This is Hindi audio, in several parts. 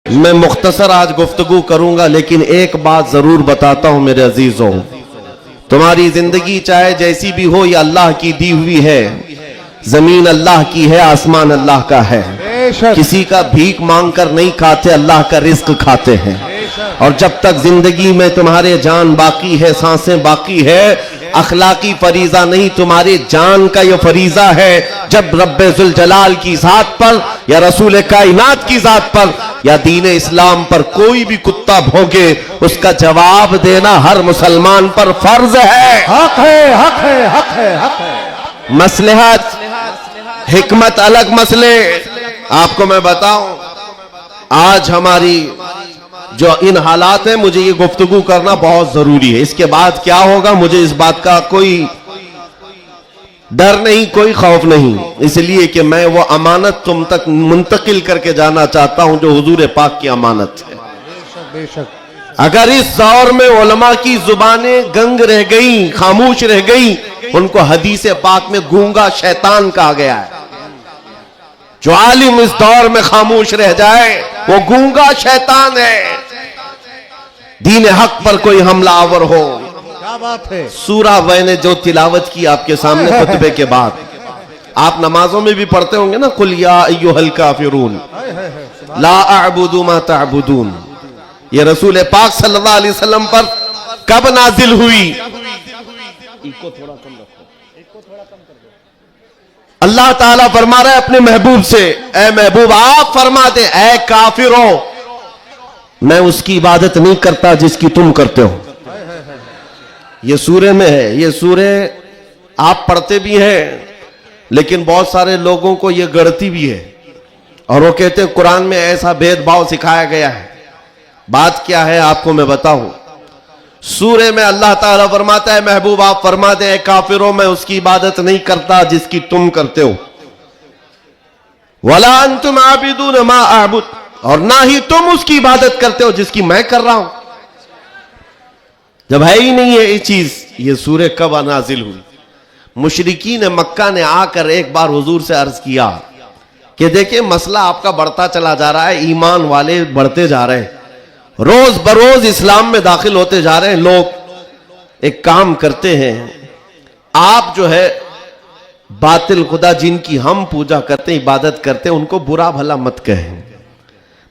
मैं मुख्तसर आज गुफ्तगू करूंगा, लेकिन एक बात जरूर बताता हूं मेरे अजीजों, तुम्हारी जिंदगी चाहे जैसी भी हो, ये अल्लाह की दी हुई है। जमीन अल्लाह की है, आसमान अल्लाह का है। किसी का भीख मांग कर नहीं खाते, अल्लाह का रिस्क खाते हैं। और जब तक जिंदगी में तुम्हारे जान बाकी है, सांसें बाकी है, अखलाकी फरीजा नहीं, तुम्हारे जान का ये फरीजा है। जब रब्बे जुल जलाल की जात पर या रसूल कायनात की जात पर या दीन इस्लाम पर कोई भी कुत्ता भौंके, उसका जवाब देना हर मुसलमान पर फर्ज है। हक है, हक है, हक है, हक है। मसलहत हिकमत अलग मसले। आपको मैं बताऊं, आज हमारी जो इन हालात है, मुझे ये गुफ्तगू करना बहुत जरूरी है। इसके बाद क्या होगा मुझे इस बात का कोई डर नहीं, कोई खौफ नहीं, इसलिए कि मैं वो अमानत तुम तक मुंतकिल करके जाना चाहता हूं जो हुजूर पाक की अमानत है। बेशक, बेशक। अगर इस दौर में उलमा की जुबानें गंग रह गई, खामोश रह गई, उनको हदीस पाक में गूंगा शैतान कहा गया है। जो आलिम इस दौर में खामोश रह जाए वो गूंगा शैतान है। दीन हक पर कोई हमलावर हो, क्या बात है। सूरा मैंने जो तिलावत की आपके सामने खुतबे के बाद, आप नमाजों में भी पढ़ते होंगे ना, कुल या अय्युहल काफिरून ला अअबुदु मा तअबुदून। ये रसूल पाक सल्लल्लाहु अलैहि वसल्लम पर कब नाजिल हुई? इको थोड़ा कम रखो, इको थोड़ा कम कर दो। अल्लाह ताला फरमा रहा है अपने महबूब से, ए महबूब आप फरमा दे, ए काफिरों, मैं उसकी इबादत नहीं करता जिसकी तुम करते हो। ये सूरे में है, ये सूरे आप पढ़ते भी हैं, लेकिन बहुत सारे लोगों को ये गढ़ती भी है और वो कहते हैं कुरान में ऐसा भेदभाव सिखाया गया है। बात क्या है आपको मैं बताऊं। सूरे में अल्लाह ताला फरमाता है महबूब आप फरमा दे काफिरों, मैं उसकी इबादत नहीं करता जिसकी तुम करते हो। वला अंतुम आबिदून मा अअबुद, और ना ही तुम उसकी इबादत करते हो जिसकी मैं कर रहा हूं। जब है ही नहीं है ये चीज, ये सूरे कब नाजिल हुई? मुशरिकीन मक्का ने आकर एक बार हुजूर से अर्ज किया कि देखिए मसला आपका बढ़ता चला जा रहा है, ईमान वाले बढ़ते जा रहे हैं, रोज बरोज इस्लाम में दाखिल होते जा रहे हैं लोग। एक काम करते हैं, आप जो है बातिल खुदा जिनकी हम पूजा करते हैं, इबादत करते हैं, उनको बुरा भला मत कहें।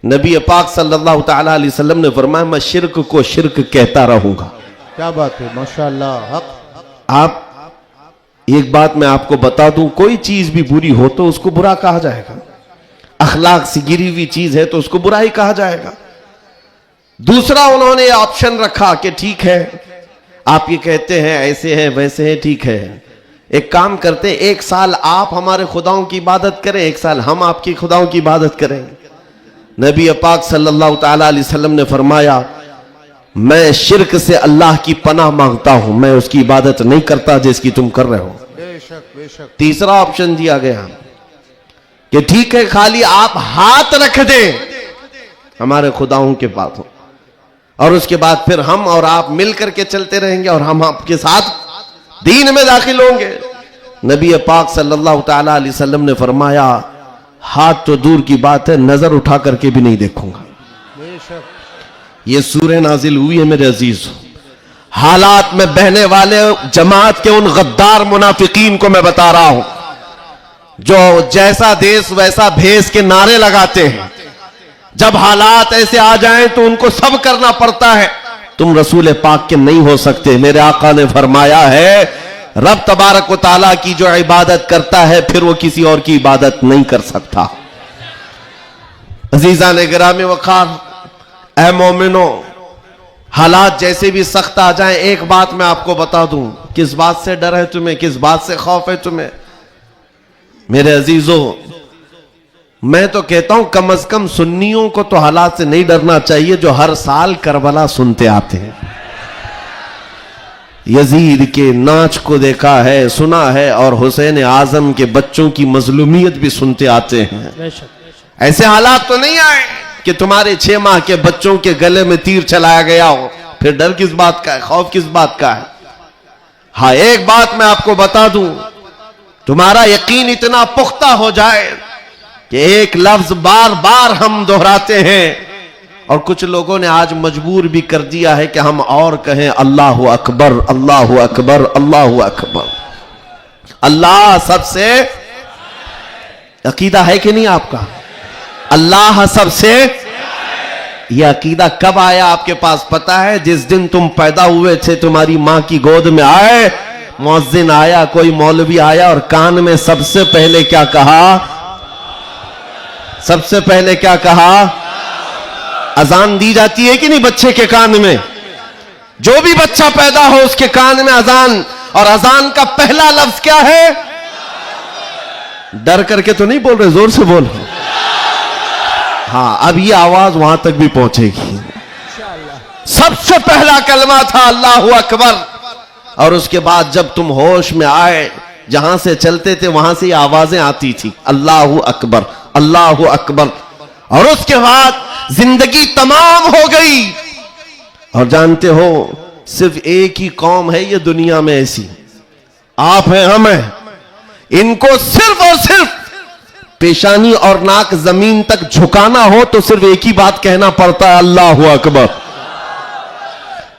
नबी पाक सल्लल्लाहु ताला अलैहि वसल्लम ने फरमाया मैं शिर्क को शिर्क कहता रहूंगा। क्या बात है, माशाअल्लाह। हक। आप एक बात मैं आपको बता दूं, कोई चीज भी बुरी हो तो उसको बुरा कहा जाएगा। अखलाक से गिरी हुई चीज है तो उसको बुरा ही कहा जाएगा। दूसरा उन्होंने ऑप्शन रखा कि ठीक है आप ये कहते हैं ऐसे है वैसे है, ठीक है एक काम करते, एक साल आप हमारे खुदाओं की इबादत करें, एक साल हम आपकी खुदाओं की इबादत करेंगे। नबी पाक सल्लल्लाहु ताला अलैहि वसल्लम ने फरमाया मैं शिर्क से अल्लाह की पनाह मांगता हूं, मैं उसकी इबादत नहीं करता जिसकी तुम कर रहे हो। बेशक, बेशक। तीसरा ऑप्शन दिया गया कि ठीक है खाली आप हाथ रख दें हमारे खुदाओं के पास हो, और उसके बाद फिर हम और आप मिल करके चलते रहेंगे और हम आपके साथ दीन में दाखिल होंगे। नबी पाक सल्लल्लाहु ताला अलैहि वसल्लम ने फरमाया हाथ तो दूर की बात है, नजर उठा करके भी नहीं देखूंगा। बेशक। ये सूरह नाजिल हुई है मेरे अजीज। हालात में बहने वाले जमात के उन गद्दार मुनाफिकीन को मैं बता रहा हूं, जो जैसा देश वैसा भेस के नारे लगाते हैं। जब हालात ऐसे आ जाएं तो उनको सब करना पड़ता है। तुम रसूल पाक के नहीं हो सकते। मेरे आका ने फरमाया है रब तबारक व ताला की जो इबादत करता है फिर वो किसी और की इबादत नहीं कर सकता। अजीजा ने गिरामी वकार, ऐ मोमिनो, हालात जैसे भी सख्त आ जाएं, एक बात मैं आपको बता दूं, किस बात से डर है तुम्हें, किस बात से खौफ है तुम्हें? मेरे अजीजों, मैं तो कहता हूं कम से कम सुन्नियों को तो हालात से नहीं डरना चाहिए जो हर साल करबला सुनते आते हैं। यजीद के नाच को देखा है, सुना है, और हुसैन आजम के बच्चों की मजलूमियत भी सुनते आते हैं। ऐसे हालात तो नहीं आए कि तुम्हारे 6 माह के बच्चों के गले में तीर चलाया गया हो, फिर डर किस बात का है, खौफ किस बात का है? हाँ एक बात मैं आपको बता दूं, तुम्हारा यकीन इतना पुख्ता हो जाए कि एक लफ्ज बार बार हम दोहराते हैं और कुछ लोगों ने आज मजबूर भी कर दिया है कि हम और कहें अल्लाहु अकबर, अल्लाहु अकबर, अल्लाहु अकबर। अल्लाह सबसे, अकीदा है कि नहीं आपका? अल्लाह सबसे, यह अकीदा कब आया आपके पास पता है? जिस दिन तुम पैदा हुए थे, तुम्हारी मां की गोद में आए, मुअज्जिन आया, कोई मौलवी आया और कान में सबसे पहले क्या कहा? सबसे पहले क्या कहा? अजान दी जाती है कि नहीं बच्चे के कान में? जो भी बच्चा पैदा हो उसके कान में अजान, और अजान का पहला लफ्ज क्या है? डर करके तो नहीं बोल रहे, जोर से बोल। हाँ, अब ये आवाज वहां तक भी पहुंचेगी। सबसे पहला कलमा था अल्लाहु अकबर, और उसके बाद जब तुम होश में आए, जहां से चलते थे वहां से आवाजें आती थी, अल्लाहु अकबर, अल्लाहु अकबर। और उसके बाद जिंदगी तमाम हो गई। और जानते हो, सिर्फ एक ही कौम है ये दुनिया में ऐसी, आप हैं, हम हैं, इनको सिर्फ और सिर्फ पेशानी और नाक जमीन तक झुकाना हो तो सिर्फ एक ही बात कहना पड़ता है, अल्लाहु अकबर।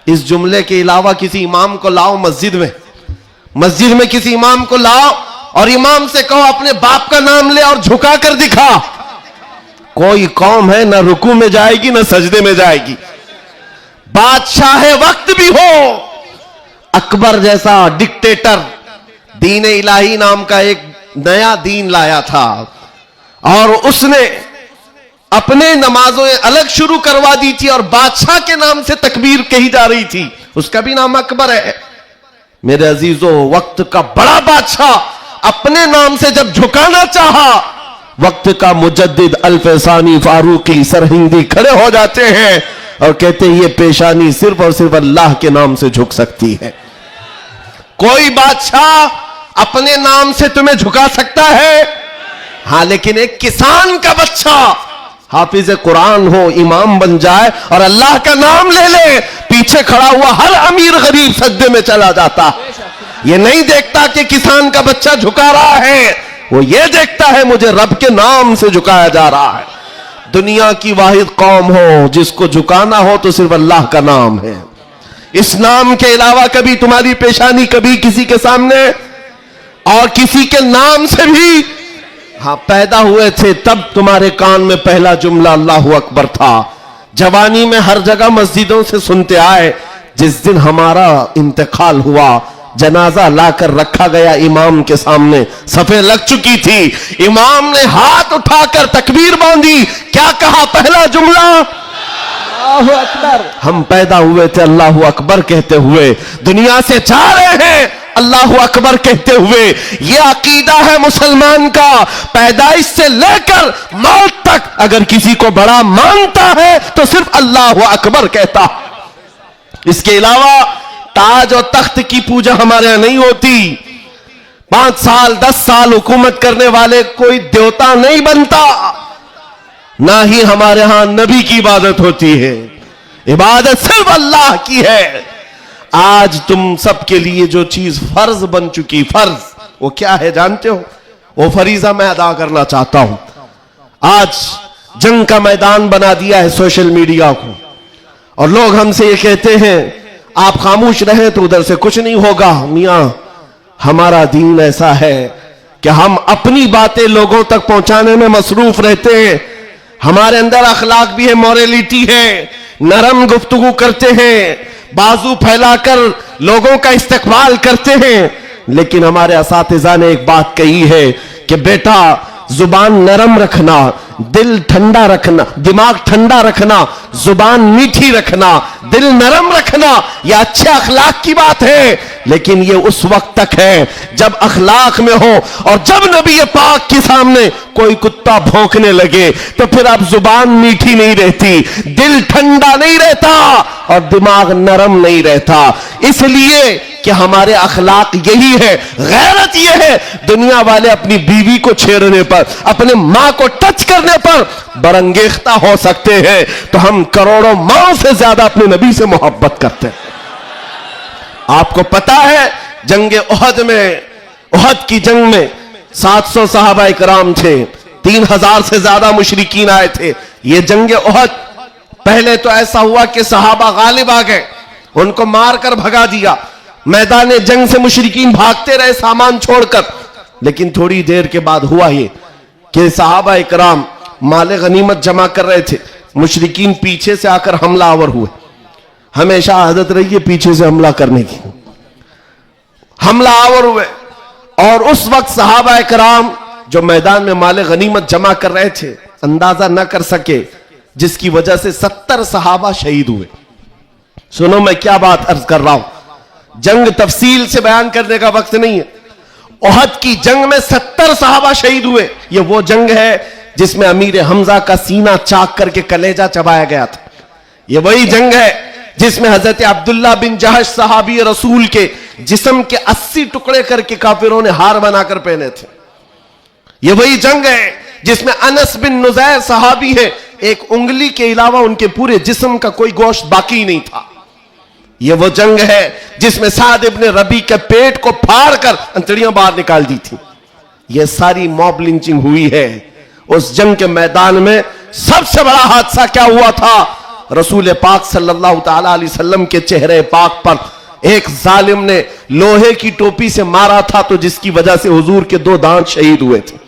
इस जुमले के अलावा किसी इमाम को लाओ मस्जिद में किसी इमाम को लाओ और इमाम से कहो अपने बाप का नाम ले और झुका कर दिखा, कोई कौम है ना रुकू में जाएगी ना सजदे में जाएगी। बादशाह वक्त भी हो, अकबर जैसा डिक्टेटर दीन इलाही नाम का एक नया दीन लाया था और उसने अपने नमाजों अलग शुरू करवा दी थी और बादशाह के नाम से तकबीर कही जा रही थी, उसका भी नाम अकबर है। मेरे अजीजों, वक्त का बड़ा बादशाह अपने नाम से जब झुकाना चाहा, वक्त का मुजद्दिद अल्फसानी फारूकी सरहिंदी खड़े हो जाते हैं और कहते हैं ये पेशानी सिर्फ और सिर्फ अल्लाह के नाम से झुक सकती है। कोई बादशाह अपने नाम से तुम्हें झुका सकता है? हां, लेकिन एक किसान का बच्चा हाफिज कुरान हो, इमाम बन जाए और अल्लाह का नाम ले ले, पीछे खड़ा हुआ हर अमीर गरीब सजदे में चला जाता। ये नहीं देखता कि किसान का बच्चा झुका रहा है, वो ये देखता है मुझे रब के नाम से झुकाया जा रहा है। दुनिया की वाहिद कौम हो जिसको झुकाना हो तो सिर्फ अल्लाह का नाम है। इस नाम के अलावा कभी तुम्हारी पेशानी कभी किसी के सामने और किसी के नाम से भी, हाँ, पैदा हुए थे तब तुम्हारे कान में पहला जुमला अल्लाहु अकबर था। जवानी में हर जगह मस्जिदों से सुनते आए। जिस दिन हमारा इंतकाल हुआ, जनाजा लाकर रखा गया इमाम के सामने, सफे लग चुकी थी, इमाम ने हाथ उठाकर तकबीर बांधी, क्या कहा? पहला जुमला अल्लाहु अकबर। हम पैदा हुए थे अल्लाहु अकबर कहते हुए, दुनिया से जा रहे हैं अल्लाहु अकबर कहते हुए। यह अकीदा है मुसलमान का, पैदाइश से लेकर मौत तक अगर किसी को बड़ा मानता है तो सिर्फ अल्लाहु अकबर कहता। इसके अलावा ताज और तख्त की पूजा हमारे यहां नहीं होती। 5 साल 10 साल हुकूमत करने वाले कोई देवता नहीं बनता, ना ही हमारे यहां नबी की इबादत होती है। इबादत सिर्फ अल्लाह की है। आज तुम सबके लिए जो चीज फर्ज बन चुकी, फर्ज वो क्या है जानते हो? वो फरीजा मैं अदा करना चाहता हूं। आज जंग का मैदान बना दिया है सोशल मीडिया को, और लोग हमसे ये कहते हैं आप खामोश रहे तो उधर से कुछ नहीं होगा। मियां, हमारा दीन ऐसा है कि हम अपनी बातें लोगों तक पहुंचाने में मसरूफ रहते हैं। हमारे अंदर अखलाक भी है, मॉरलिटी है, नरम गुफ्तगू करते हैं, बाजू फैलाकर लोगों का इस्तकबाल करते हैं। लेकिन हमारे असातिज़ा ने एक बात कही है कि बेटा, जुबान नरम रखना, दिल ठंडा रखना, दिमाग ठंडा रखना, जुबान मीठी रखना, दिल नरम रखना, यह अच्छे अखलाक की बात है। लेकिन यह उस वक्त तक है जब अखलाक में हो, और जब नबी पाक के सामने कोई कुत्ता भौंकने लगे तो फिर अब जुबान मीठी नहीं रहती, दिल ठंडा नहीं रहता और दिमाग नरम नहीं रहता। इसलिए कि हमारे अखलाक यही है, गैरत यह है। दुनिया वाले अपनी बीवी को छेड़ने पर, अपने मां को टच करने पर बरंगेख्ता हो सकते हैं, तो हम करोड़ों मां से ज्यादा अपने नबी से मोहब्बत करते हैं। आपको पता है जंगे उहद में, उहद की जंग में 700 सहाबा इकराम थे, 3000 से ज्यादा मुशरिकीन आए थे। यह जंगे उहद पहले तो ऐसा हुआ कि सहाबा गालिब आ गए, उनको मारकर भगा दिया, मैदान जंग से मुशरिकीन भागते रहे सामान छोड़कर। लेकिन थोड़ी देर के बाद हुआ ये कि सहाबा इकराम माले गनीमत जमा कर रहे थे, मुशरिकीन पीछे से आकर हमलावर हुए। हमेशा आदत रही है पीछे से हमला करने की, हमलावर हुए। और उस वक्त सहाबा इकराम जो मैदान में माले गनीमत जमा कर रहे थे अंदाजा न कर सके, जिसकी वजह से 70 सहाबा शहीद हुए। सुनो मैं क्या बात अर्ज कर रहा हूं, जंग तफसील से बयान करने का वक्त नहीं है। ओहद की जंग में 70 सहाबा शहीद हुए। यह वो जंग है जिसमें अमीर हमजा का सीना चाक करके कलेजा चबाया गया था। यह वही जंग है जिसमें हजरत अब्दुल्ला बिन जहश सहाबी रसूल के जिस्म के 80 टुकड़े करके काफिरों ने हार बनाकर पहने थे। यह वही जंग है जिसमें अनस बिन नुजैर सहाबी है, एक उंगली के अलावा उनके पूरे जिस्म का कोई गोश्त बाकी नहीं था। यह वो जंग है जिसमें साद इब्ने रबी के पेट को फाड़कर अंतड़ियां बाहर निकाल दी थी। यह सारी मॉब लिंचिंग हुई है। उस जंग के मैदान में सबसे बड़ा हादसा क्या हुआ था, रसूल पाक सल्लल्लाहु ताला अलैहि वसल्लम के चेहरे पाक पर एक जालिम ने लोहे की टोपी से मारा था, तो जिसकी वजह से हुजूर के 2 दांत शहीद हुए थे।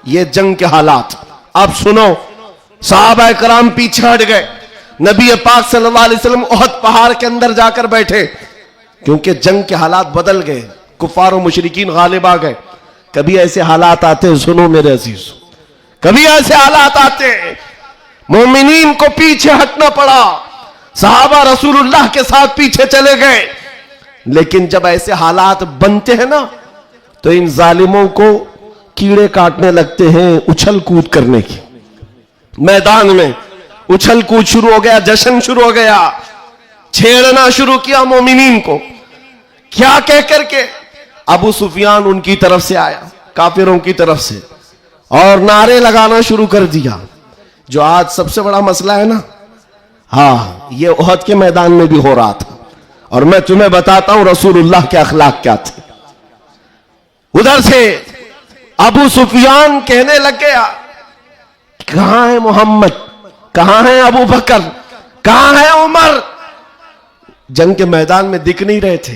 ये जंग के हालात। अब सुनो, सहाबा कराम पीछे हट गए, नबी पाक सल्लल्लाहु अलैहि वसल्लम ओहद पहाड़ के अंदर जाकर बैठे, क्योंकि जंग के हालात बदल गए, कुफार और मुशरिकीन गालिब आ गए। कभी ऐसे हालात आते, सुनो मेरे अजीज, कभी ऐसे हालात आते मोमिनीन को पीछे हटना पड़ा, सहाबा रसूलुल्लाह के साथ पीछे चले गए। लेकिन जब ऐसे हालात बनते हैं ना, तो इन जालिमों को कीड़े काटने लगते हैं उछल कूद करने की। मैदान में उछल कूद शुरू हो गया, जश्न शुरू हो गया, छेड़ना शुरू किया मोमिनीन को। क्या कह करके अबू सुफियान उनकी तरफ से आया, काफिरों की तरफ से, और नारे लगाना शुरू कर दिया, जो आज सबसे बड़ा मसला है ना। हाँ, ये ओहद के मैदान में भी हो रहा था। और मैं तुम्हें बताता हूं रसूलुल्लाह के अखलाक क्या थे। उधर से अबू सुफियान कहने लग गया, कहां है मोहम्मद, कहां है अबू बकर, कहां है उमर। जंग के मैदान में दिख नहीं रहे थे,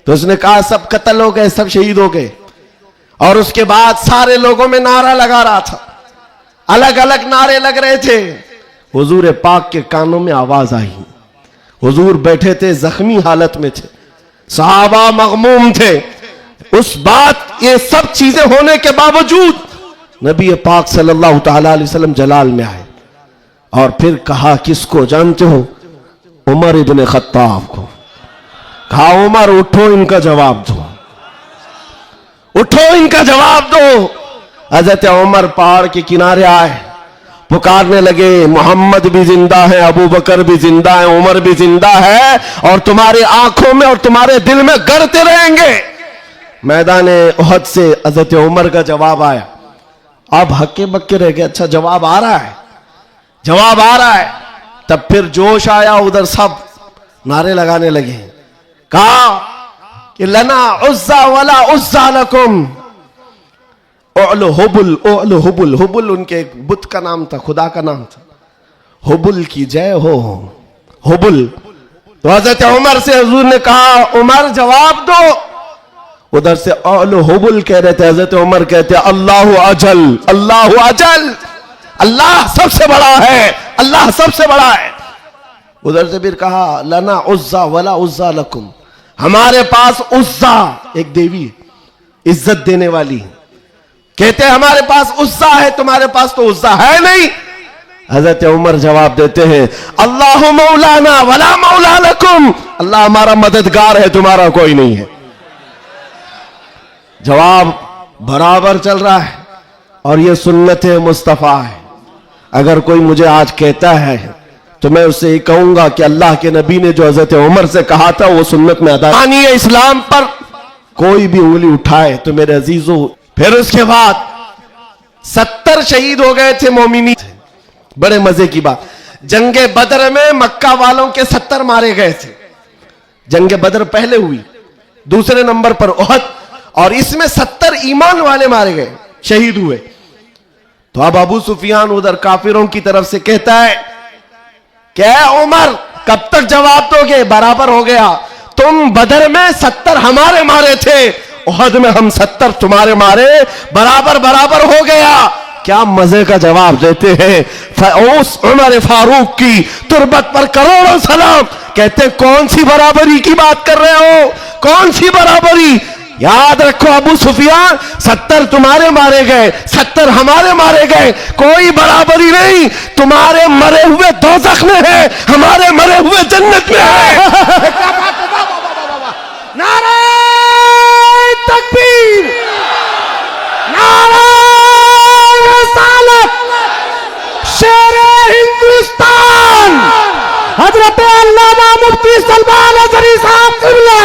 तो उसने कहा सब कत्ल हो गए, सब शहीद हो गए। और उसके बाद सारे लोगों में नारा लगा रहा था, अलग अलग नारे लग रहे थे। हुजूर पाक के कानों में आवाज आई, हुजूर बैठे थे, जख्मी हालत में थे, सहाबा मगमूम थे। उस बात, ये सब चीजें होने के बावजूद नबी पाक सल्लल्लाहु ताला अलैहि वसल्लम जलाल में आए और फिर कहा, किसको जानते हो? उमर इब्ने खत्ताब को। कहा, उमर उठो, इनका जवाब दो, उठो, इनका जवाब दो। हजरत उमर पहाड़ के किनारे आए, पुकारने लगे, मोहम्मद भी जिंदा है, अबू बकर भी जिंदा है, उमर भी जिंदा है, और तुम्हारी आंखों में और तुम्हारे दिल में गड़ते रहेंगे। मैदान ओहद से हजरत उमर का जवाब आया। अब हक्के बक्के रह गए, अच्छा जवाब आ रहा है, जवाब आ रहा है। तब फिर जोश आया, उधर सब नारे लगाने लगे। कहा कि लना उज्जा वला उज्जा लकुम, ओलो हुबुल, ओलो हुबुल। हुबुल उनके एक बुत का नाम था, खुदा का नाम था। हुबुल की जय हो, हुबुल। तो हजरत उमर से हुजूर ने कहा, उमर जवाब दो। उधर से ओलो हुबुल कह रहे थे, हजरत उमर कहते, अल्लाह अजल, अल्लाह अजल, अल्लाह सबसे बड़ा है, अल्लाह सबसे बड़ा है। उधर से फिर कहा, लना उज्जा वला उज्जा लकुम, हमारे पास उज्जा एक देवी इज्जत देने वाली, कहते हैं हमारे पास उज्जा है, तुम्हारे पास तो उज्जा है नहीं। हजरत उमर जवाब देते हैं, अल्लाह मौलाना वला मौला लकुम, अल्लाह हमारा मददगार है, तुम्हारा कोई नहीं है। जवाब बराबर चल रहा है, और यह सुन्नत मुस्तफा है। अगर कोई मुझे आज कहता है तो मैं उससे ये कहूंगा कि अल्लाह के नबी ने जो हजरत उमर से कहा था वो सुन्नत में अदा। इस्लाम पर कोई भी उंगली उठाए तो मेरे अजीजों, फिर उसके बाद 70 शहीद हो गए थे मोमिनी। बड़े मजे की बात, जंगे बदर में मक्का वालों के 70 मारे गए थे। जंगे बदर पहले हुई, दूसरे नंबर पर ओहद, और इसमें 70 ईमान वाले मारे गए, शहीद हुए। तो अब अबू सुफियान उधर काफिरों की तरफ से कहता है क्या उमर कब तक जवाब दोगे? बराबर हो गया। तुम बदर में 70 हमारे मारे थे, उहद में हम 70 तुम्हारे मारे, बराबर बराबर हो गया। क्या मजे का जवाब देते हैं। उस उमर फारूक की तुरबत पर करोड़ों सलाम। कहते कौन सी बराबरी की बात कर रहे हो? कौन सी बराबरी? याद रखो अबू सुफियान, 70 तुम्हारे मारे गए, 70 हमारे मारे गए, कोई बराबरी नहीं। तुम्हारे मरे हुए दोज़ख में है, हमारे मरे हुए जन्नत में है। नारे तकबीर, नारे रिसालत, शेरे हिंदुस्तान, हजरत अल्लामा मुफ्ती सलमान अज़हरी साहब क़िबला,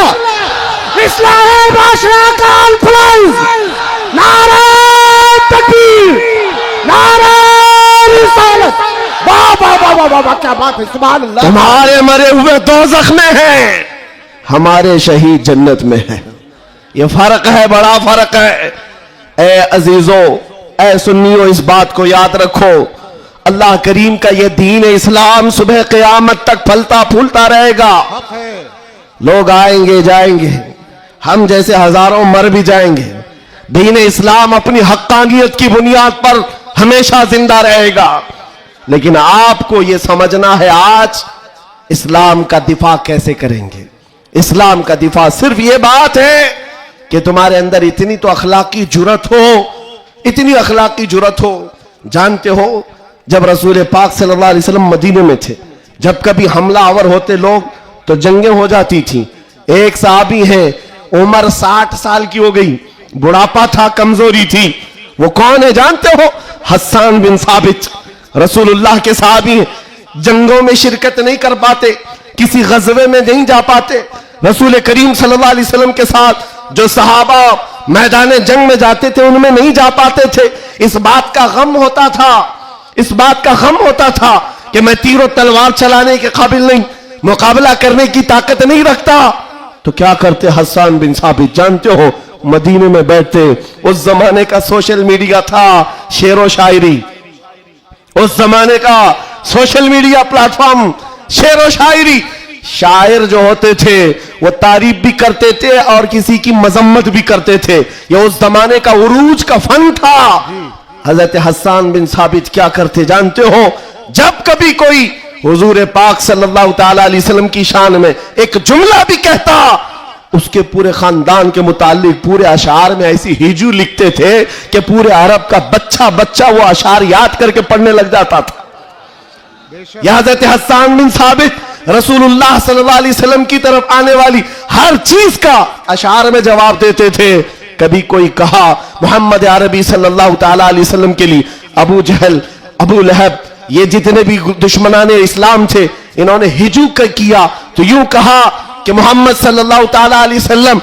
इस्लाम बादशाह का अल्फलाज, नारे तकबीर, नारे रिसालत। वाह वाह वाह वाह वाह, क्या बात है, सुभान अल्लाह। तुम्हारे मरे हुए दोज़ख में है, हमारे शहीद जन्नत में है। ये फर्क है, बड़ा फर्क है। ए अजीजों, ए सुन्नियों, इस बात को याद रखो। अल्लाह करीम का ये दीन इस्लाम सुबह क़यामत तक फलता फूलता रहेगा। लोग आएंगे जाएंगे, हम जैसे हजारों मर भी जाएंगे, दीन इस्लाम अपनी हक्कानियत की बुनियाद पर हमेशा जिंदा रहेगा। लेकिन आपको यह समझना है आज इस्लाम का दिफा कैसे करेंगे। इस्लाम का दिफा सिर्फ यह बात है कि तुम्हारे अंदर इतनी तो अखलाकी जुर्रत हो, इतनी अखलाकी जुर्रत हो। जानते हो, जब रसूल पाक सल्लल्लाहु अलैहि वसल्लम मदीने में थे, जब कभी हमलावर होते लोग तो जंगें हो जाती थी। एक सहाबी हैं, उम्र 60 साल की हो गई, बुढ़ापा था, कमजोरी थी। वो कौन है जानते हो? हस्सान बिन साबित, रसूलुल्लाह के सहाबी हैं। जंगों में शिरकत नहीं कर पाते, किसी गज़वे में नहीं जा पाते। रसूल करीम सल्लल्लाहु अलैहि वसल्लम के साथ जो सहाबा मैदान जंग में जाते थे उनमें नहीं जा पाते थे। इस बात का गम होता था, इस बात का गम होता था कि मैं तीरों तलवार चलाने के काबिल नहीं, मुकाबला करने की ताकत नहीं रखता। तो क्या करते हस्सान बिन साबित? जानते हो, मदीने में बैठते। उस जमाने का सोशल मीडिया था शेर व शायरी, उस जमाने का सोशल मीडिया प्लेटफॉर्म शेर व शायरी। शायर जो होते थे वो तारीफ भी करते थे और किसी की मजम्मत भी करते थे। ये उस जमाने का उरूज का फन था। हजरत हस्सान बिन साबित क्या करते जानते हो? जब कभी कोई हुजूर पाक सल्लल्लाहु ताला अलैहि वसल्लम की शान में एक जुमला भी कहता, उसके पूरे खानदान के मुतालिक पूरे अशार में ऐसी हिजू लिखते थे कि पूरे अरब का बच्चा बच्चा वो अशार याद करके पढ़ने लग जाता था। हजरत हस्सान बिन साबित रसूलुल्लाह सल्लल्लाहु अलैहि वसल्लम की तरफ आने वाली हर चीज का अशार में जवाब देते थे। कभी कोई कहा मोहम्मद अरबी सल्लल्लाहु ताला अलैहि वसल्लम के लिए अबू जहल, अबू लहब, ये जितने भी दुश्मनाने इस्लाम थे, इन्होंने हिजू किया तो यूं कहा कि मोहम्मद सल्लल्लाहु ताला अलैहि वसल्लम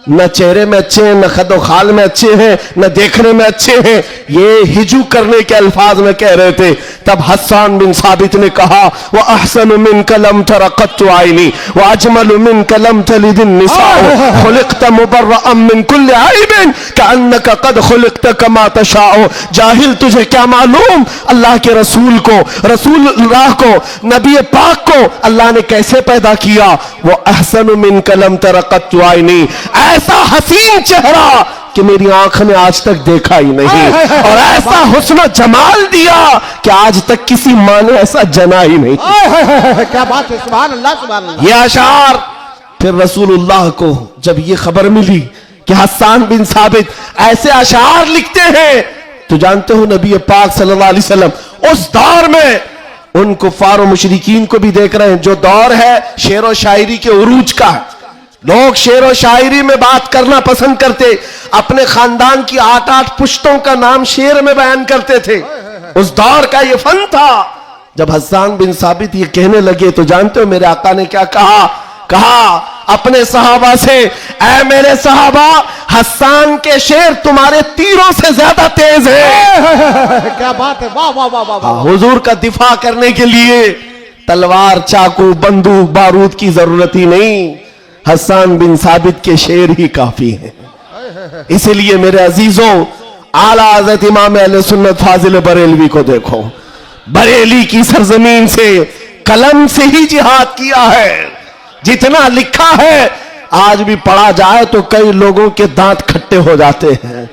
न चेहरे में अच्छे हैं, न खदो खाल में अच्छे हैं, न देखने में अच्छे हैं। ये हिजू करने के अल्फाज में कह रहे थे। तब हस्सान बिन साबित ने कहा वह अहसनु मिन कलम तरक़त्तु आइनी व अजमलु मिन कलम तलिदिन निसाउ खुलिक़्त मुबर्रअम मिन कुल्लि आइबिन कअन्नका क़द खुलिक़्त कमा तशाउ। जाहिल, तुझे क्या मालूम अल्लाह के रसूल को, रसूलुल्लाह को, नबी पाक को अल्लाह ने कैसे पैदा किया। वो अहसनु मिन कलम तरक़त्तु आइनी, ऐसा हसीन चेहरा कि मेरी आंख ने आज तक देखा ही नहीं, और ऐसा हुस्न जमाल दिया कि आज तक किसी मां ने ऐसा जना ही नहीं। क्या बात है, सुभान अल्लाह, सुभान अल्लाह। ये अशार फिर रसूलुल्लाह को जब ये खबर मिली कि हस्सान बिन साबित ऐसे अशार लिखते हैं, तो जानते हो नबी पाक सल्लल्लाहु अलैहि वसल्लम उस दौर में उन कुफ्फार और मुशरिकीन को भी देख रहे हैं। जो दौर है शेर व शायरी के उरूज का है, लोग शेर व शायरी में बात करना पसंद करते, अपने खानदान की 8-8 पुश्तों का नाम शेर में बयान करते थे। उस दौर का ये फन था। जब हस्सान बिन साबित ये कहने लगे तो जानते हो मेरे आका ने क्या कहा? कहा अपने सहाबा से, ऐ मेरे सहाबा, हस्सान के शेर तुम्हारे तीरों से ज्यादा तेज है। क्या बात है, वाह वाह वाह वाह। हुजूर का दिफा करने के लिए तलवार, चाकू, बंदूक, बारूद की जरूरत ही नहीं, हस्सान बिन साबित के शेर ही काफी हैं। इसलिए मेरे अजीजों, आला हज़रत इमाम अहले सुन्नत फाजिल बरेलवी को देखो। बरेली की सरजमीन से कलम से ही जिहाद किया है। जितना लिखा है आज भी पढ़ा जाए तो कई लोगों के दांत खट्टे हो जाते हैं।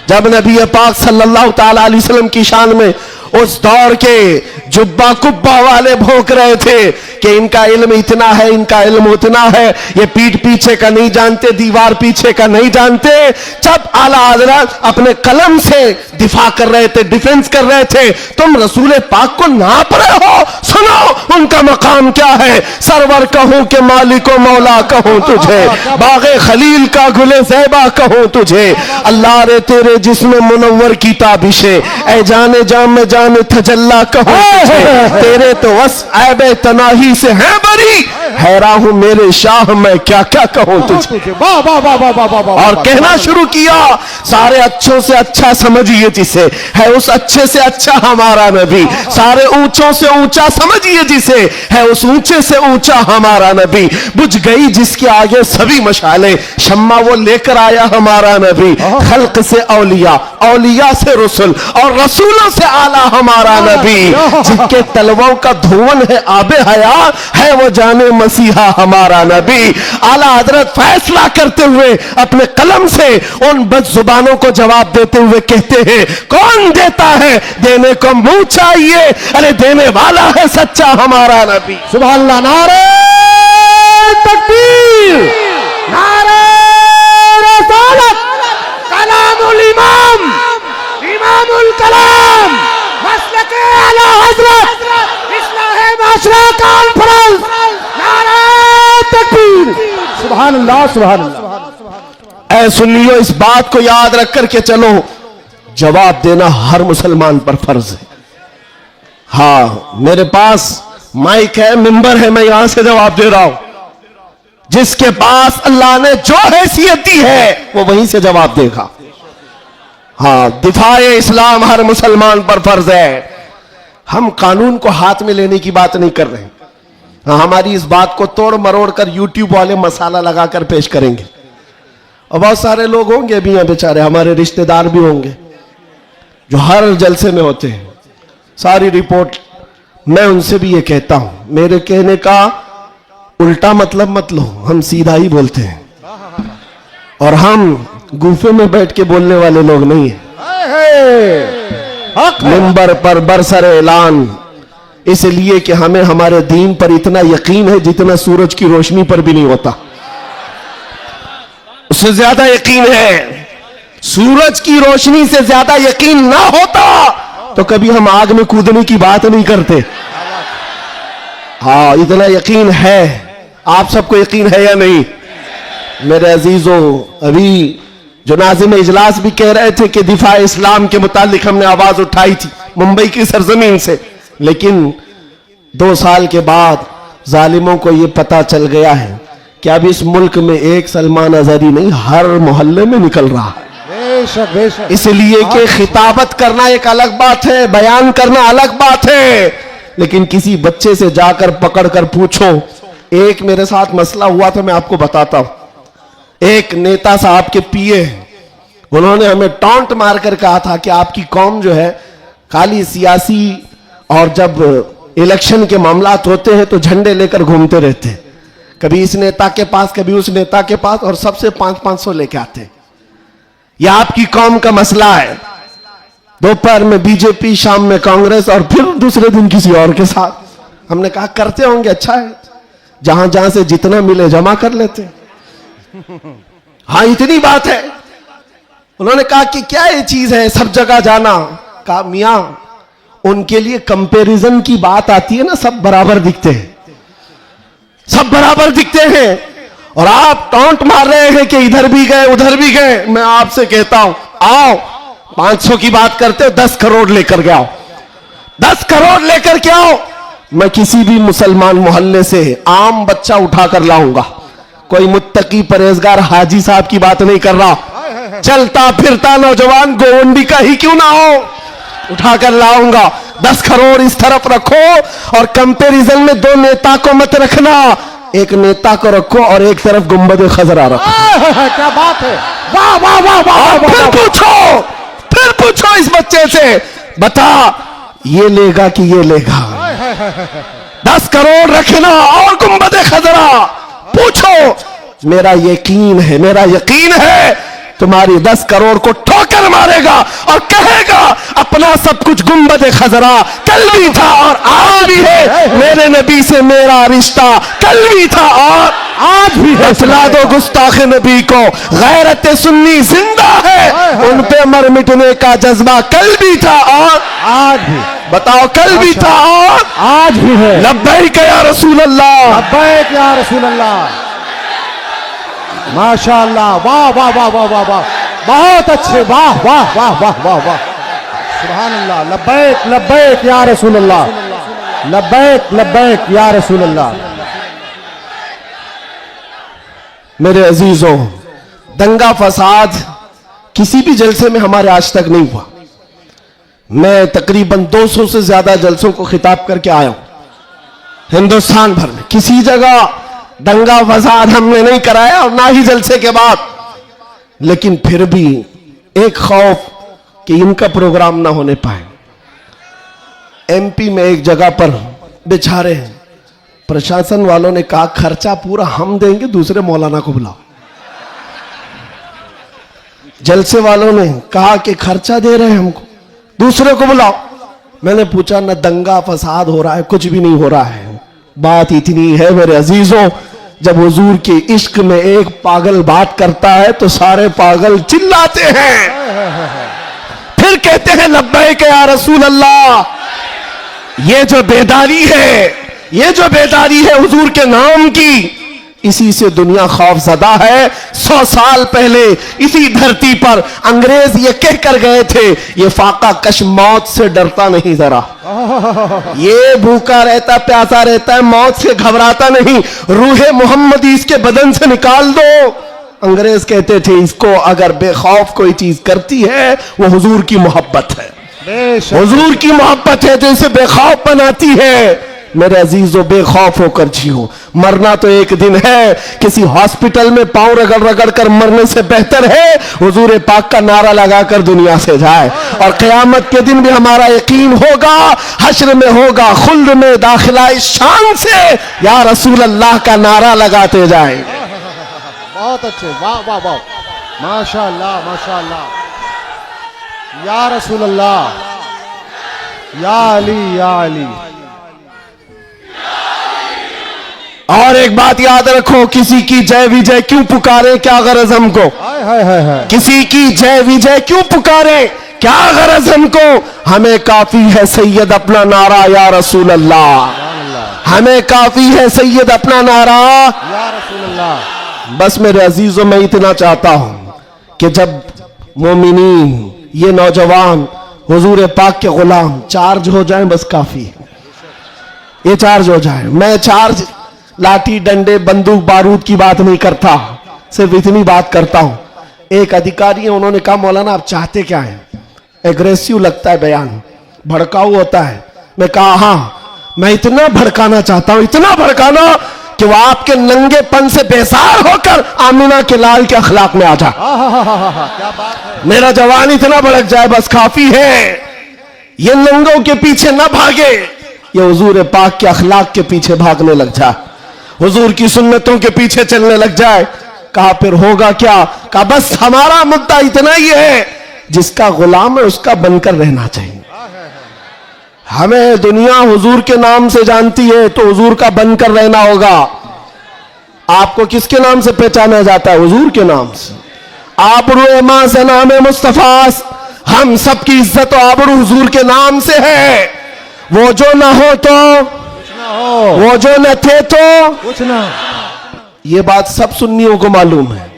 जब नबी पाक सल्लल्लाहु ताला अलैहि वसल्लम की शान में उस दौर के जुब्बा कुब्बा वाले भौंक रहे थे कि इनका इल्म इतना है, इनका इल्म उतना है, ये पीठ पीछे का नहीं जानते, दीवार पीछे का नहीं जानते। जब आला हजरत अपने कलम से दिफा कर रहे थे, डिफेंस कर रहे थे, तुम रसूल पाक को नाप रहे हो। सुनो उनका मकाम क्या है। सरवर कहूं कि मालिको मौला कहूं तुझे, बागे खलील का गुले ज़ैबा कहूं तुझे, अल्लाह रे तेरे जिस्म मुनव्वर की ताबिशे, ऐ जाने जाम में जाने थजल्ला कहूं तुझे, तेरे तो वस ऐबे तनाही से है बरी, हैरा हूं मेरे शाह मैं क्या क्या कहूं तुझे। और कहना शुरू किया, सारे अच्छों से अच्छा समझिए जिसे, है उस अच्छे से अच्छा हमारा नबी। सारे ऊंचों से ऊंचा समझिए जिसे, है उस ऊंचे से ऊंचा हमारा नबी। बुझ गई जिसके आगे सभी मशाले, शम्मा वो लेकर आया हमारा नबी। खल्क से औलिया, औलिया से रसूल, और रसूलों से आला हमारा नबी। जिनके तलवों का धुवन है आबे हया, है वो जाने मसीहा हमारा नबी। आला हजरत फैसला करते हुए अपने कलम से उन बदजुबानों को जवाब देते हुए कहते हैं, कौन देता है देने को मुंह चाहिए, अरे देने वाला है सच्चा हमारा नबी। सुभान अल्लाह। नारे तकबीर, नारे रसालत, कलामुल इमाम, इमामुल कलाम, मसलक आला हजरत, इस्लाह माशरा कॉन्फ्रेंस। नारे तकबीर, सुभान अल्लाह, सुभान अल्लाह। ऐ सुनियो, इस बात को याद रख करके चलो, जवाब देना हर मुसलमान पर फर्ज है। हाँ, मेरे पास माइक है, मिंबर है, मैं यहां से जवाब दे रहा हूं। जिसके पास अल्लाह ने जो हैसियत दी है वो वहीं से जवाब देगा। हाँ, दिफाए इस्लाम हर मुसलमान पर फर्ज है। हम कानून को हाथ में लेने की बात नहीं कर रहे। हाँ, हमारी इस बात को तोड़ मरोड़ कर यूट्यूब वाले मसाला लगाकर पेश करेंगे। और बहुत सारे लोग होंगे भी यहाँ बेचारे, हमारे रिश्तेदार भी होंगे जो हर जलसे में होते हैं। सारी रिपोर्ट मैं उनसे भी ये कहता हूं, मेरे कहने का उल्टा मतलब मत लो, हम सीधा ही बोलते हैं। और हम गुफे में बैठ के बोलने वाले लोग नहीं है। मिंबर पर बरसर ऐलान, इसलिए कि हमें हमारे दीन पर इतना यकीन है जितना सूरज की रोशनी पर भी नहीं होता। उससे ज्यादा यकीन है। सूरज की रोशनी से ज्यादा यकीन ना होता तो कभी हम आग में कूदने की बात नहीं करते। हाँ, इतना यकीन है। आप सबको यकीन है या नहीं? मेरे अजीजों, अभी जो नाज़िम इजलास भी कह रहे थे कि दिफा इस्लाम के मुतालिक हमने आवाज उठाई थी मुंबई की सरजमीन से, लेकिन 2 साल के बाद जालिमों को यह पता चल गया है कि अब इस मुल्क में एक सलमान अजहरी नहीं, हर मोहल्ले में निकल रहा है। बेशक बेशक। इसलिए कि खिताबत करना एक अलग बात है, बयान करना अलग बात है, लेकिन किसी बच्चे से जाकर पकड़ कर पूछो। एक मेरे साथ मसला हुआ था, मैं आपको बताता हूं। एक नेता साहब के पीए, उन्होंने हमें टॉन्ट मारकर कहा था कि आपकी कौम जो है खाली सियासी, और जब इलेक्शन के मामलात होते हैं तो झंडे लेकर घूमते रहते हैं, कभी इस नेता के पास कभी उस नेता के पास, और सबसे 500-500 लेके आते हैं। यह आपकी कौम का मसला है। दोपहर में बीजेपी, शाम में कांग्रेस, और फिर दूसरे दिन किसी और के साथ। हमने कहा करते होंगे, अच्छा है, जहां जहां से जितना मिले जमा कर लेते। हाँ, इतनी बात है। उन्होंने कहा कि क्या ये चीज है सब जगह जाना? कहा मियां, उनके लिए कंपैरिजन की बात आती है ना, सब बराबर दिखते हैं, सब बराबर दिखते हैं, और आप टॉन्ट मार रहे हैं कि इधर भी गए उधर भी गए। मैं आपसे कहता हूं, आओ 500 की बात करते हो, 10 करोड़ लेकर के आओ, 10 करोड़ लेकर के आओ। मैं किसी भी मुसलमान मोहल्ले से आम बच्चा उठाकर लाऊंगा, कोई मुत्तकी परहेजगार हाजी साहब की बात नहीं कर रहा, चलता फिरता नौजवान गोवंडी का ही क्यों ना हो, उठाकर लाऊंगा। 10 करोड़ इस तरफ रखो, और कंपैरिजन में 2 नेता को मत रखना, एक नेता को रखो और एक तरफ गुंबद खजरा रखो। क्या बात है, वाह वाह वाह वाह। फिर पूछो इस बच्चे से, बता ये लेगा कि ये लेगा। 10 करोड़ रखना और गुंबद खजरा पूछो। मेरा यकीन है तुम्हारी 10 करोड़ को ठोकर मारेगा और कहेगा अपना सब कुछ गुंबद खजरा कल भी था और आज भी है। मेरे नबी से मेरा रिश्ता कल भी था और आज भी है। बतला दो गुस्ताख नबी को गैरत सुन्नी जिंदा है, उन पे मर मिटने का जज्बा कल भी था और आज भी। बताओ कल भी था और आज भी है। लब्बैक या रसूल अल्लाह, लब्बैक या रसूल अल्लाह। माशाअल्लाह, वाह वाह वाह वाह वाह वाह, बहुत अच्छे, वाह वाह वाह वाह वाह वाह, सुभान अल्लाह। लब्बैक लब्बैक या रसूल अल्लाह, लब्बैक लब्बैक या रसूल अल्लाह। मेरे अजीजों, दंगा फसाद किसी भी जलसे में हमारे आज तक नहीं हुआ। मैं तकरीबन 200 से ज्यादा जलसों को खिताब करके आया हूं हिंदुस्तान भर में, किसी जगह दंगा फसाद हमने नहीं कराया और ना ही जलसे के बाद। लेकिन फिर भी एक खौफ कि इनका प्रोग्राम ना होने पाए। एमपी में एक जगह पर बेचारे प्रशासन वालों ने कहा खर्चा पूरा हम देंगे, दूसरे मौलाना को बुलाओ। जलसे वालों ने कहा कि खर्चा दे रहे हैं हमको, दूसरे को बुलाओ। मैंने पूछा न दंगा फसाद हो रहा है, कुछ भी नहीं हो रहा है। बात इतनी है मेरे अजीजों, जब हुजूर के इश्क में एक पागल बात करता है तो सारे पागल चिल्लाते हैं, फिर कहते हैं लब्बैक या रसूल अल्लाह। ये जो बेदारी है हुजूर के नाम की, इसी से दुनिया खौफजदा है। 100 साल पहले इसी धरती पर अंग्रेज ये कह कर गए थे, ये फाका कश मौत से डरता नहीं जरा, ये भूखा रहता प्यासा रहता है, मौत से घबराता नहीं, रूहे मोहम्मदी इसके बदन से निकाल दो। अंग्रेज कहते थे इसको अगर बेखौफ कोई चीज करती है वो हुजूर की मोहब्बत है, हुजूर की मोहब्बत है जो इसे बेखौफ बनाती है। मेरे अजीजों, बेखौफ होकर जियो। मरना तो एक दिन है, किसी हॉस्पिटल में पांव रगड़ रगड़ कर मरने से बेहतर है हुजूर पाक का नारा लगाकर दुनिया से जाए। और क़यामत के दिन भी हमारा यकीन होगा, हश्र में होगा, खुल्द में दाखिला इस शान से या रसूल अल्लाह का नारा लगाते जाए। बहुत अच्छे, वाह वाह वाह, माशाअल्लाह माशाअल्लाह, या रसूल अल्लाह, या अली या अली। और एक बात याद रखो, किसी की जय विजय क्यों पुकारे, क्या गरज हमको? हाय किसी की जय विजय क्यों पुकारे, क्या गरज हमको? हमें काफी है सैयद अपना नारा या रसूल अल्लाह, हमें काफी है सैयद अपना नारा या रसूल अल्लाह। बस मेरे अजीजों, मैं इतना चाहता हूं कि जब मोमिनीन, ये नौजवान हुजूर पाक के गुलाम चार्ज हो जाएं, बस काफी है, ये चार्ज हो जाए। मैं चार्ज लाठी डंडे बंदूक बारूद की बात नहीं करता, सिर्फ इतनी बात करता हूं। एक अधिकारी है, उन्होंने कहा मौलाना आप चाहते क्या हैं? एग्रेसिव लगता है बयान, भड़काऊ होता है। मैं कहा हाँ, मैं इतना भड़काना चाहता हूं, इतना भड़काना कि वो आपके नंगेपन से बेजार होकर आमिना के लाल के अखलाक में आ जाए। क्या बात है। मेरा जवान इतना भड़क जाए, बस काफी है। ये नंगों के पीछे ना भागे, ये हुजूर पाक के अखलाक के पीछे भागने लग जाए, हुजूर की सुन्नतों के पीछे चलने लग जाए। कहा फिर होगा क्या? कहा बस हमारा मुद्दा इतना ही है, जिसका गुलाम है उसका बनकर रहना चाहिए। हमें दुनिया हुजूर के नाम से जानती है तो हुजूर का बनकर रहना होगा। आपको किसके नाम से पहचाना जाता है? हुजूर के नाम से। आबरू मां से नाम है मुस्तफास, हम सबकी इज्जत और आबरू हुजूर के नाम से है। वो जो ना हो तो वो जो न थे तो कुछ ना। ये बात सब सुन्नियों को मालूम है।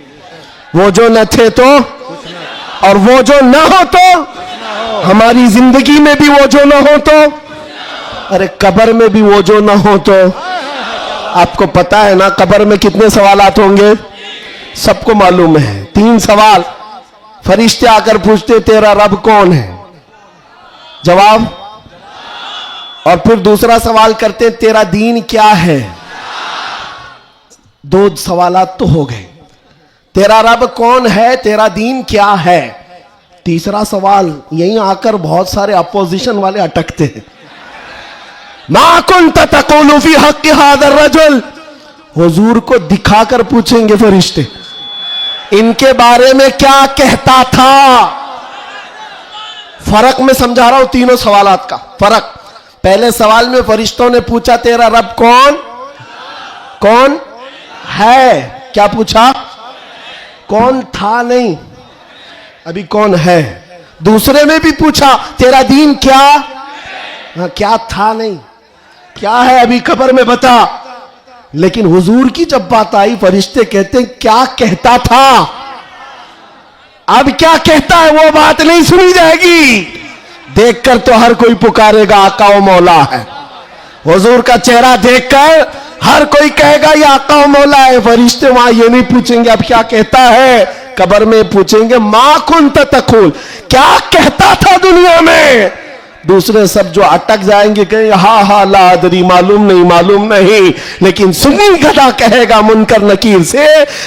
वो जो न थे तो और वो जो ना हो तो, हमारी जिंदगी में भी वो जो ना हो तो, अरे कब्र में भी वो जो ना हो तो। आपको पता है ना कब्र में कितने सवालात होंगे? सबको मालूम है। 3 सवाल फरिश्ते आकर पूछते तेरा रब कौन है? जवाब। और फिर दूसरा सवाल करते तेरा दीन क्या है? 2 सवालात तो हो गए। तेरा रब कौन है, तेरा दीन क्या है। तीसरा सवाल यहीं आकर बहुत सारे अपोजिशन वाले अटकते हैं। मा कुन्त तक़ूलु फी हक़्क़ि हाज़ा रजुल, हुजूर को दिखाकर पूछेंगे फरिश्ते इनके बारे में क्या कहता था। फर्क में समझा रहा हूं तीनों सवालात का फर्क। पहले सवाल में फरिश्तों ने पूछा तेरा रब कौन कौन है, क्या पूछा, कौन था नहीं, अभी कौन है। दूसरे में भी पूछा तेरा दीन क्या, हाँ, क्या था नहीं, क्या है अभी कब्र में बता। लेकिन हुजूर की जब बात आई फरिश्ते कहते हैं क्या कहता था। अब क्या कहता है वो बात नहीं सुनी जाएगी। देखकर तो हर कोई पुकारेगा आका व मौला है। हुजूर का चेहरा देखकर हर कोई कहेगा ये आका व मौला है। फरिश्ते वहां ये नहीं पूछेंगे अब क्या कहता है, कब्र में पूछेंगे मा कुन्त तक़ूल, क्या कहता था दुनिया में। दूसरे सब जो अटक जाएंगे कहेंगे हा हा ला अदरी, मालूम नहीं। लेकिन सुन्नी गधा कहेगा मुनकर नकीर से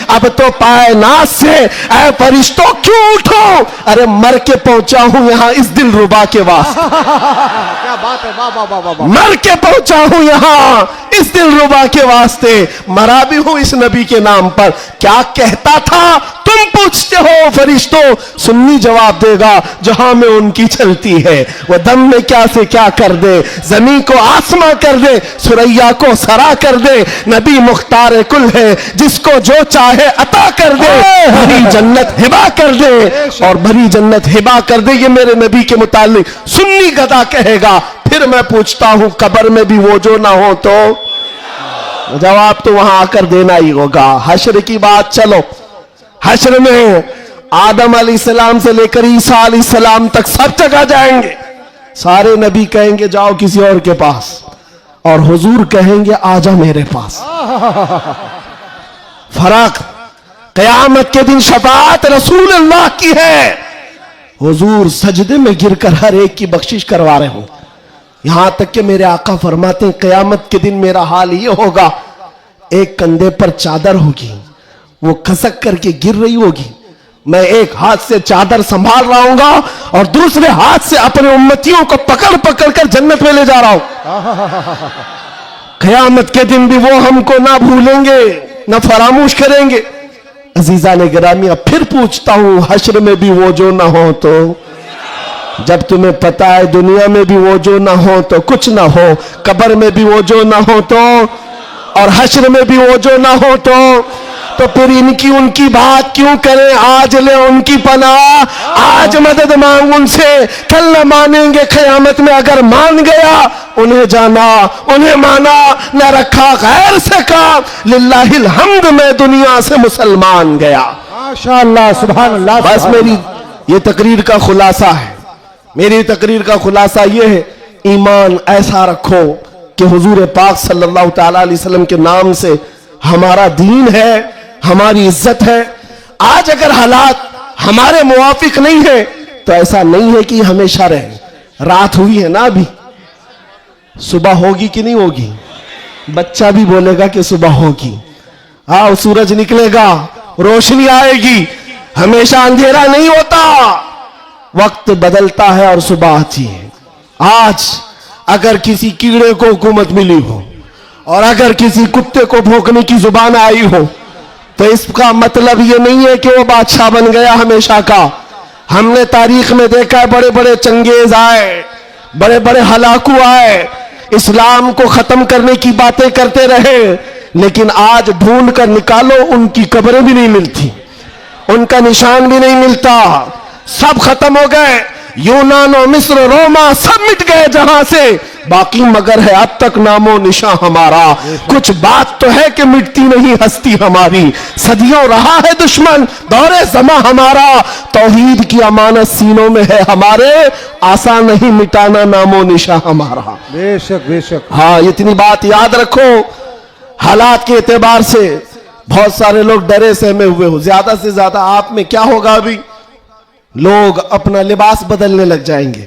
अब तो पाए नाज से ऐ फरिश्तों क्यों उठो, अरे मर के पहुंचा हूं यहां इस दिल रुबा के वास्ते। क्या बात है, वाह वाह वाह वाह वाह। मर के पहुंचा हूं यहां इस दिल रुबा के वास्ते, मरा भी हूं इस नबी के नाम पर। क्या कहता था तुम पूछते हो फरिश्तों, सुन्नी जवाब देगा जहां में उनकी चलती है वह दम में क्या से क्या कर दे, जमीन को आसमां कर दे, सुरैया को सरा कर दे। नबी मुख्तार कुल है जिसको जो चाहे अता कर दे, भरी जन्नत हिबा कर दे और भरी जन्नत हिबा कर दे। ये मेरे नबी के मुतालिक सुन्नी गदा कहेगा। फिर मैं पूछता हूं कब्र में भी वो जो ना हो तो जवाब तो वहां आकर देना ही होगा। हश्र की बात, चलो हश्र में आदम अलैहिस्सलाम से लेकर ईसा अलैहिस्सलाम तक सब जगह जाएंगे। सारे नबी कहेंगे जाओ किसी और के पास, और हुजूर कहेंगे आजा मेरे पास। फर्क, कयामत के दिन शफाअत रसूल अल्लाह की है। हुजूर सजदे में गिरकर हर एक की बख्शिश करवा रहे हो। यहां तक कि मेरे आका फरमाते हैं कयामत के दिन मेरा हाल ये होगा, एक कंधे पर चादर होगी, वो खसक करके गिर रही होगी, मैं एक हाथ से चादर संभाल रहा हूंगा और दूसरे हाथ से अपने उम्मतियों को पकड़ पकड़ कर जन्नत में ले जा रहा हूं। कयामत के दिन भी वो हमको ना भूलेंगे ना फरामोश करेंगे। अजीजा ने गिरामी, अब फिर पूछता हूं हश्र में भी वो जो ना हो तो, जब तुम्हें पता है दुनिया में भी वो जो ना हो तो कुछ ना हो, कब्र में भी वो जो ना हो तो और हश्र में भी वो जो ना हो तो फिर इनकी उनकी बात क्यों करें। आज ले उनकी पनाह, आज मदद मांग उनसे, कल न मानेंगे कयामत में। अगर मान गया उन्हें जाना, उन्हें माना, न रखा गैर से काम। लिल्लाहिल हम्द में दुनिया से मुसलमान गया। माशाअल्लाह, सुभान अल्लाह। बस मेरी ये तकरीर का खुलासा है, मेरी तकरीर का खुलासा ये है, ईमान ऐसा रखो कि हुजूर पाक सल्लल्लाहु तआला अलैहि वसल्लम के नाम से हमारा दीन है, हमारी इज्जत है। आज अगर हालात हमारे मुवाफिक नहीं है तो ऐसा नहीं है कि हमेशा रहे। रात हुई है ना, अभी सुबह होगी कि नहीं होगी, बच्चा भी बोलेगा कि सुबह होगी। हाँ, सूरज निकलेगा, रोशनी आएगी, हमेशा अंधेरा नहीं होता, वक्त बदलता है और सुबह आती है। आज अगर किसी कीड़े को हुकूमत मिली हो और अगर किसी कुत्ते को भौंकने की जुबान आई हो तो इसका मतलब ये नहीं है कि वो बादशाह बन गया हमेशा का। हमने तारीख में देखा है बड़े बड़े चंगेज आए, बड़े बड़े हलाकू आए, इस्लाम को खत्म करने की बातें करते रहे, लेकिन आज ढूंढ कर निकालो उनकी कब्रें भी नहीं मिलती, उनका निशान भी नहीं मिलता, सब खत्म हो गए। यूनान और मिस्र, रोमा सब मिट गए जहां से, बाकी मगर है अब तक नामो निशा हमारा। कुछ बात तो है कि मिटती नहीं हस्ती हमारी, सदियों रहा है दुश्मन दौरे जमा हमारा। तौहीद की अमानत सीनों में है हमारे, आसान नहीं मिटाना नामो निशा हमारा। बेशक बेशक। हाँ, इतनी बात याद रखो। हालात के एतबार से बहुत सारे लोग डरे सहमे हुए हो। ज्यादा से ज्यादा आप में क्या होगा, अभी लोग अपना लिबास बदलने लग जाएंगे,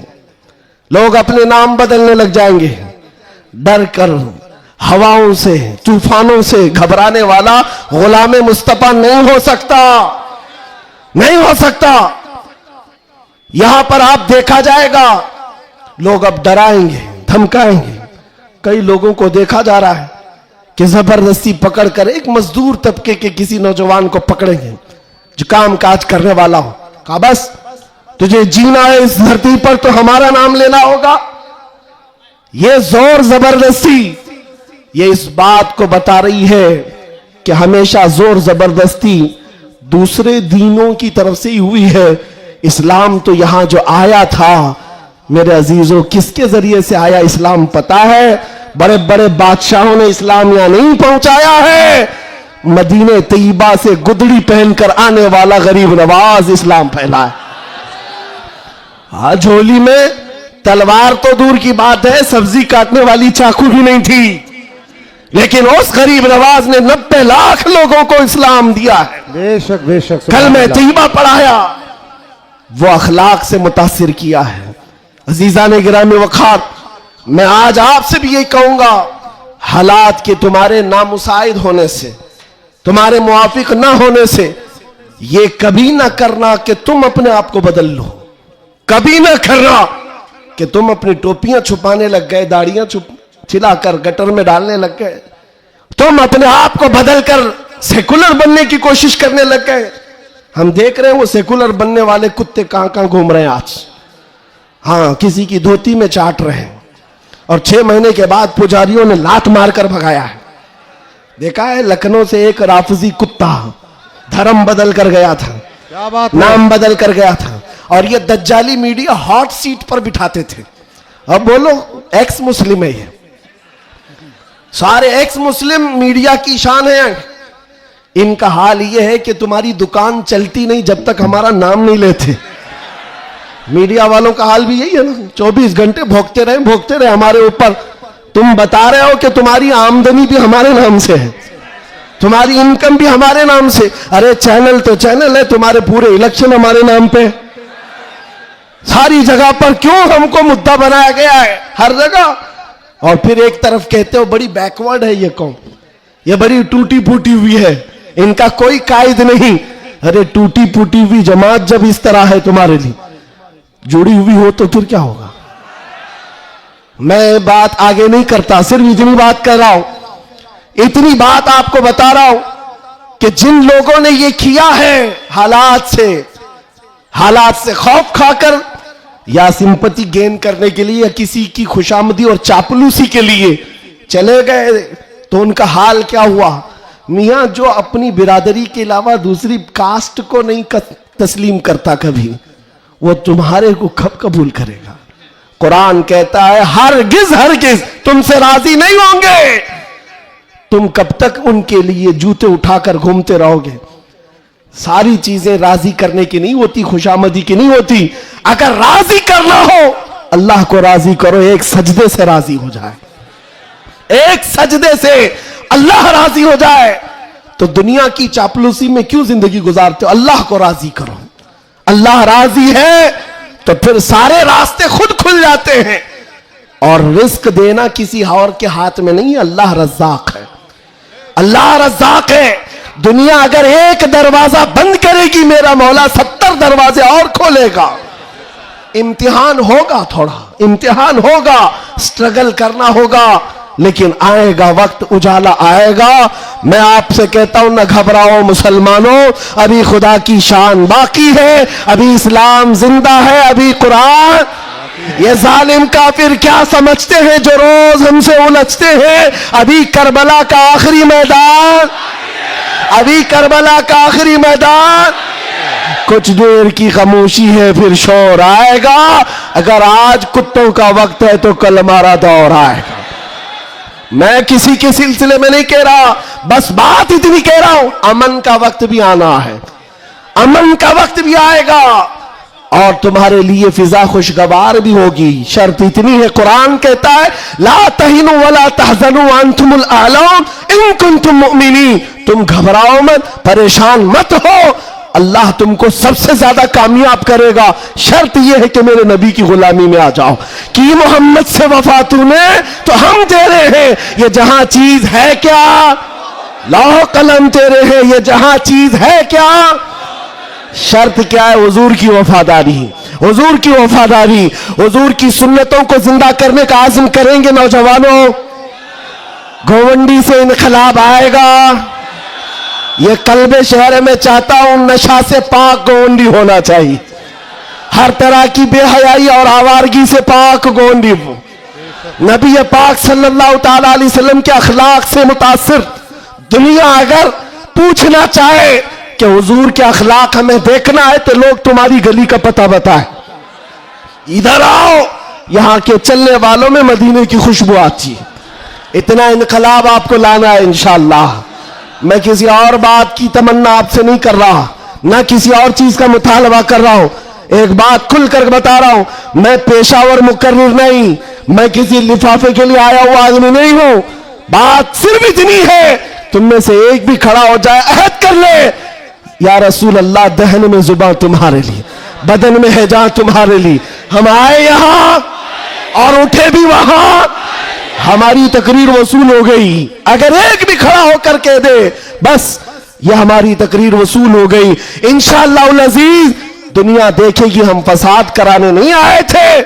लोग अपने नाम बदलने लग जाएंगे। डर कर हवाओं से, तूफानों से घबराने वाला गुलाम मुस्तफा नहीं हो सकता, नहीं हो सकता। यहां पर आप देखा जाएगा लोग अब डराएंगे, धमकाएंगे, कई लोगों को देखा जा रहा है कि जबरदस्ती पकड़कर एक मजदूर तबके के किसी नौजवान को पकड़ेंगे जो काम काज करने वाला हो, कहा बस तुझे जीना है इस धरती पर तो हमारा नाम लेना होगा। ये जोर जबरदस्ती ये इस बात को बता रही है कि हमेशा जोर जबरदस्ती दूसरे दीनों की तरफ से ही हुई है। इस्लाम तो यहां जो आया था मेरे अजीजों, किसके जरिए से आया इस्लाम पता है? बड़े बड़े बादशाहों ने इस्लाम यहां नहीं पहुंचाया है। मदीने तैयबा से गुदड़ी पहनकर आने वाला गरीब नवाज इस्लाम फैला है। झोली में तलवार तो दूर की बात है, सब्जी काटने वाली चाकू भी नहीं थी, लेकिन उस गरीब नवाज ने 90 लाख लोगों को इस्लाम दिया है। बेशक बेशक कलमे तैयबा पढ़ाया, वो अखलाक से मुतासिर किया है। अजीजा ने गिरामी वखार, मैं आज आपसे भी यही कहूंगा, हालात के तुम्हारे नामुसाइद होने से, तुम्हारे मुआफिक ना होने से ये कभी ना करना कि तुम अपने आप को बदल लो। कभी ना करना कि तुम अपनी टोपियां छुपाने लग गए, दाढ़ियां छिलाकर गटर में डालने लग गए, तुम अपने आप को बदलकर सेकुलर बनने की कोशिश करने लग गए। हम देख रहे हैं वो सेकुलर बनने वाले कुत्ते कहां कहां घूम रहे हैं आज। हाँ, किसी की धोती में चाट रहे हैं और 6 महीने के बाद पुजारियों ने लात मारकर भगाया है। देखा है लखनऊ से एक राफजी कुत्ता धर्म बदल कर गया था, क्या बात, नाम बदल कर गया था, और ये दज्जाली मीडिया हॉट सीट पर बिठाते थे। अब बोलो एक्स मुस्लिम है, ये सारे एक्स मुस्लिम मीडिया की शान है। इनका हाल ये है कि तुम्हारी दुकान चलती नहीं जब तक हमारा नाम नहीं लेते। मीडिया वालों का हाल भी यही है ना, 24 घंटे भोगते रहे हमारे ऊपर। तुम बता रहे हो कि तुम्हारी आमदनी भी हमारे नाम से है, तुम्हारी इनकम भी हमारे नाम से। अरे चैनल तो चैनल है, तुम्हारे पूरे इलेक्शन हमारे नाम पे, सारी जगह पर क्यों हमको मुद्दा बनाया गया है हर जगह। और फिर एक तरफ कहते हो बड़ी बैकवर्ड है ये कौम, ये बड़ी टूटी फूटी हुई है, इनका कोई कायद नहीं। अरे टूटी फूटी हुई जमात जब इस तरह है तुम्हारे लिए, जुड़ी हुई हो तो फिर क्या होगा। मैं बात आगे नहीं करता, सिर्फ इतनी बात कर रहा हूं, इतनी बात आपको बता रहा हूं कि जिन लोगों ने ये किया है हालात से खौफ खाकर या सिंपैथी गेन करने के लिए या किसी की खुशामदी और चापलूसी के लिए चले गए, तो उनका हाल क्या हुआ। मियां जो अपनी बिरादरी के अलावा दूसरी कास्ट को नहीं तस्लीम करता कभी, वो तुम्हारे को कब कबूल करेगा। कुरान कहता है हरगिज तुमसे राजी नहीं होंगे। तुम कब तक उनके लिए जूते उठाकर घूमते रहोगे। सारी चीजें राजी करने की नहीं होती, खुशामदी की नहीं होती। अगर राजी करना हो अल्लाह को राजी करो, एक सजदे से राजी हो जाए, एक सजदे से अल्लाह राजी हो जाए। तो दुनिया की चापलूसी में क्यों जिंदगी गुजारते हो। अल्लाह को राजी करो, अल्लाह राजी है तो फिर सारे रास्ते खुद खुल जाते हैं। और रिस्क देना किसी और के हाथ में नहीं है, अल्लाह रज़्ज़ाक़ है, अल्लाह रज़्ज़ाक़ है। दुनिया अगर एक दरवाजा बंद करेगी, मेरा मौला 70 दरवाजे और खोलेगा। इम्तिहान होगा, थोड़ा इम्तिहान होगा, स्ट्रगल करना होगा, लेकिन आएगा वक्त, उजाला आएगा। मैं आपसे कहता हूं न घबराओ मुसलमानों, अभी खुदा की शान बाकी है, अभी इस्लाम जिंदा है, अभी कुरान। ये जालिम काफिर क्या समझते हैं जो रोज हमसे उलझते हैं। अभी करबला का आखिरी मैदान, अभी करबला का आखिरी मैदान। कुछ देर की खामोशी है फिर शोर आएगा। अगर आज कुत्तों का वक्त है तो कल हमारा दौर आएगा। मैं किसी के सिलसिले में नहीं कह रहा, बस बात इतनी कह रहा हूं, अमन का वक्त भी आना है, अमन का वक्त भी आएगा और तुम्हारे लिए फिजा खुशगवार भी होगी। शर्त इतनी है, कुरान कहता है ला तहिनु वला तहजनु अंतुमुल आलौन इन कुंतुम मुमिनीन। तुम घबराओ मत, परेशान मत हो, अल्लाह तुमको सबसे ज्यादा कामयाब करेगा। शर्त यह है कि मेरे नबी की गुलामी में आ जाओ। कि मोहम्मद से वफा तूने तो हम तेरे हैं, ये जहां चीज है क्या, लौह कलम तेरे हैं, ये जहां चीज है क्या। शर्त क्या है, हुजूर की वफादारी, हुजूर की वफादारी, हुजूर की सुन्नतों को जिंदा करने का आज़म करेंगे नौजवानों। गोवंडी से इनकलाब आएगा। ये कल्बे शहर में चाहता हूं नशा से पाक गोवंडी होना चाहिए, हर तरह की बेहयाई और आवारगी से पाक गोवंडी हो। नबी पाक सल्लल्लाहु ताला अलैहि वसल्लम के अखलाक से मुतासिर दुनिया अगर पूछना चाहे कि हुजूर के अखलाक हमें देखना है तो लोग तुम्हारी गली का पता बताए, इधर आओ, यहां के चलने वालों में मदीने की खुशबू आती है। इतना इनकलाब आपको लाना है इंशाअल्लाह। मैं किसी और बात की तमन्ना आपसे नहीं कर रहा, ना किसी और चीज का मुतालबा कर रहा हूं। एक बात खुलकर बता रहा हूं, मैं पेशावर मुकर्रिर नहीं, मैं किसी लिफाफे के लिए आया हुआ आदमी नहीं हूं। बात सिर्फ इतनी है, तुम में से एक भी खड़ा हो जाए, अहद कर ले, या रसूल अल्लाह, दहन में जुबान तुम्हारे लिए, बदन में है जान तुम्हारे लिए। हम आए यहां और उठे भी वहां, हमारी तकरीर वसूल हो गई। अगर एक भी खड़ा होकर कह दे बस ये हमारी तकरीर वसूल हो गई, इंशाअल्लाह अज़ीज दुनिया देखेगी हम फसाद कराने नहीं आए थे।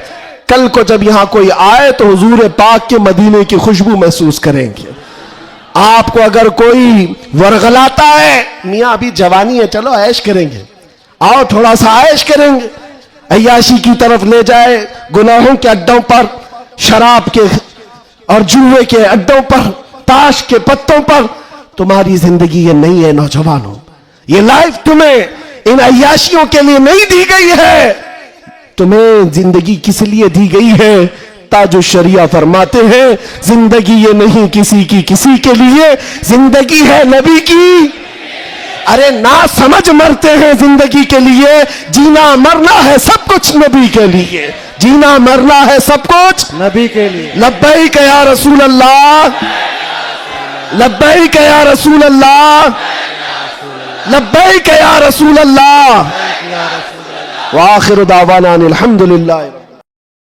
कल को जब यहां कोई आए तो हुजूर पाक के मदीने की खुशबू महसूस करेंगे। आपको अगर कोई वरगलाता है, मियां अभी जवानी है, चलो ऐश करेंगे, आओ थोड़ा सा ऐश करेंगे, अय्याशी की तरफ ले जाए, गुनाहों के अड्डों पर, शराब के और जुए के अड्डों पर, ताश के पत्तों पर, तुम्हारी जिंदगी ये नहीं है नौजवानों। ये लाइफ तुम्हें इन अय्याशियों के लिए नहीं दी गई है, तुम्हें जिंदगी किस लिए दी गई है? ताजो शरिया फरमाते हैं, जिंदगी ये नहीं किसी की किसी के लिए, जिंदगी है नबी की। अरे ना समझ मरते हैं जिंदगी के लिए, जीना मरना है सब कुछ नबी के लिए, जीना मरना है सब कुछ नबी के लिए। लब्बैक या रसूल अल्लाह, लब्बैक या रसूल अल्लाह, लब्बैक या रसूल अल्लाह। व आखिर दावाना अनिल हम्दुलिल्लाह।